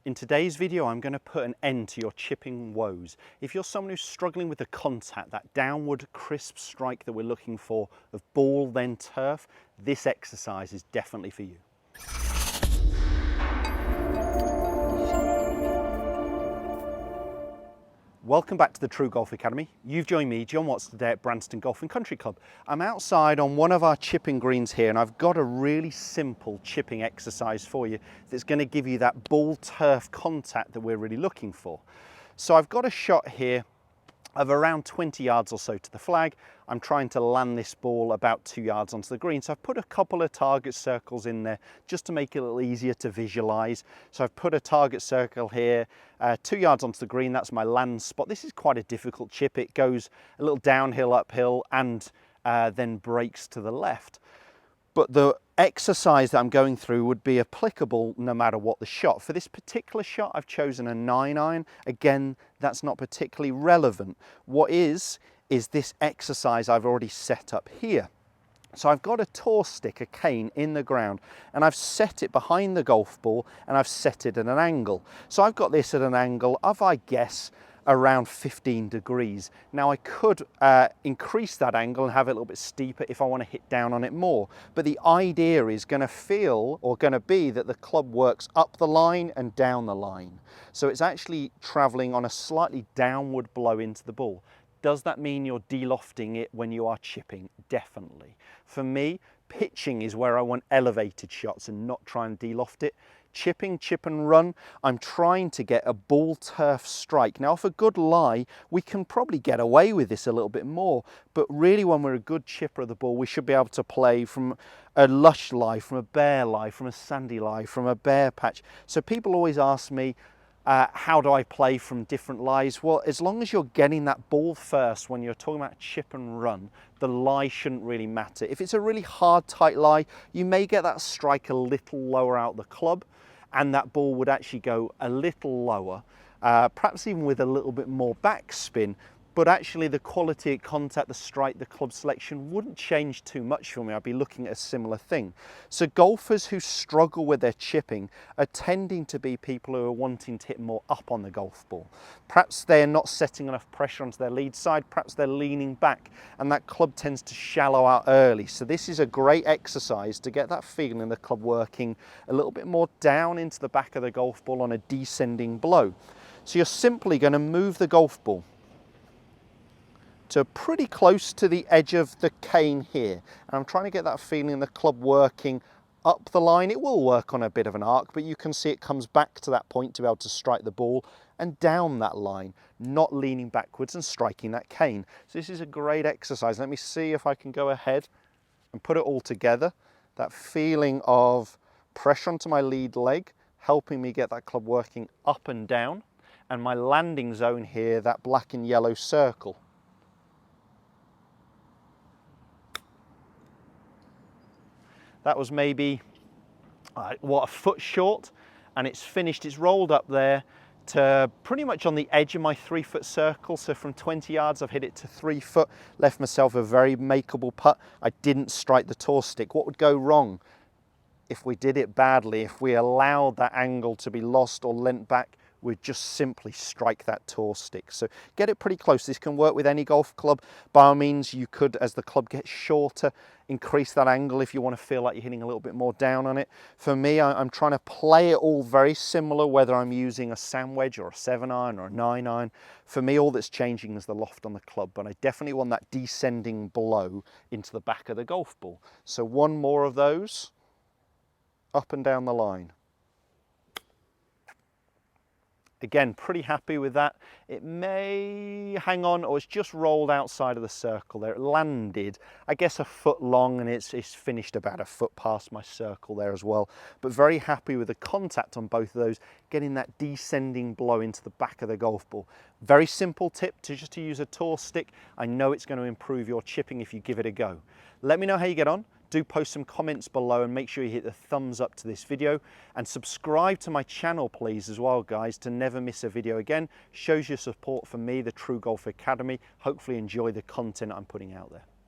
In today's video, I'm going to put an end to your chipping woes. If you're someone who's struggling with the contact, that downward crisp strike that we're looking for of ball then turf, this exercise is definitely for you. Welcome back to the TruGolf Academy. You've joined me, Jon Watts, today at Branston Golf and Country Club. I'm outside on one of our chipping greens here, and I've got a really simple chipping exercise for you that's going to give you that ball turf contact that we're really looking for. So I've got a shot here of around 20 yards or so to the flag. I'm trying to land this ball about 2 yards onto the green. So I've put a couple of target circles in there just to make it a little easier to visualize. So I've put a target circle here, 2 yards onto the green. That's my land spot. This is quite a difficult chip. It goes a little downhill, uphill, and then breaks to the left. But the exercise that I'm going through would be applicable no matter what the shot. For this particular shot, I've chosen a 9-iron. Again, that's not particularly relevant. What is this exercise I've already set up here. So I've got a tour stick, a cane in the ground, and I've set it behind the golf ball, and I've set it at an angle. So I've got this at an angle of, I guess, around 15 degrees. Now I could increase that angle and have it a little bit steeper if I want to hit down on it more. But the idea is going to be that the club works up the line and down the line. So it's actually traveling on a slightly downward blow into the ball. Does that mean you're de-lofting it when you are chipping? Definitely. For me, pitching is where I want elevated shots and not try and de-loft it. Chipping, chip and run, I'm trying to get a ball turf strike. Now, off a good lie, we can probably get away with this a little bit more, but really when we're a good chipper of the ball, we should be able to play from a lush lie, from a bare lie, from a sandy lie, from a bare patch. So people always ask me, how do I play from different lies? Well, as long as you're getting that ball first when you're talking about chip and run, the lie shouldn't really matter. If it's a really hard, tight lie, you may get that strike a little lower out the club, and that ball would actually go a little lower, perhaps even with a little bit more backspin, but actually the quality of contact, the strike, the club selection wouldn't change too much for me. I'd be looking at a similar thing. So golfers who struggle with their chipping are tending to be people who are wanting to hit more up on the golf ball. Perhaps they're not setting enough pressure onto their lead side, perhaps they're leaning back, and that club tends to shallow out early. So this is a great exercise to get that feeling in the club working a little bit more down into the back of the golf ball on a descending blow. So you're simply going to move the golf ball to pretty close to the edge of the cane here. And I'm trying to get that feeling in the club working up the line. It will work on a bit of an arc, but you can see it comes back to that point to be able to strike the ball and down that line, not leaning backwards and striking that cane. So this is a great exercise. Let me see if I can go ahead and put it all together. That feeling of pressure onto my lead leg, helping me get that club working up and down, and my landing zone here, that black and yellow circle. That was maybe, a foot short, and it's finished. It's rolled up there to pretty much on the edge of my 3-foot circle. So from 20 yards, I've hit it to 3 foot, left myself a very makeable putt. I didn't strike the tour stick. What would go wrong if we did it badly? If we allowed that angle to be lost or leant back, we'd just simply strike that tour stick. So get it pretty close. This can work with any golf club. By all means, you could, as the club gets shorter, increase that angle if you want to feel like you're hitting a little bit more down on it. For me, I'm trying to play it all very similar, whether I'm using a sand wedge or a 7-iron or a 9-iron. For me, all that's changing is the loft on the club, but I definitely want that descending blow into the back of the golf ball. So one more of those, up and down the line. Again, pretty happy with that. It may hang on, or it's just rolled outside of the circle there. It landed, I guess, a foot long, and it's finished about a foot past my circle there as well. But very happy with the contact on both of those, getting that descending blow into the back of the golf ball. Very simple tip to just to use a tour stick. I know it's going to improve your chipping if you give it a go. Let me know how you get on. Do post some comments below and make sure you hit the thumbs up to this video, and subscribe to my channel please as well, guys, to never miss a video again. Shows your support for me, the TruGolf Academy. Hopefully enjoy the content I'm putting out there.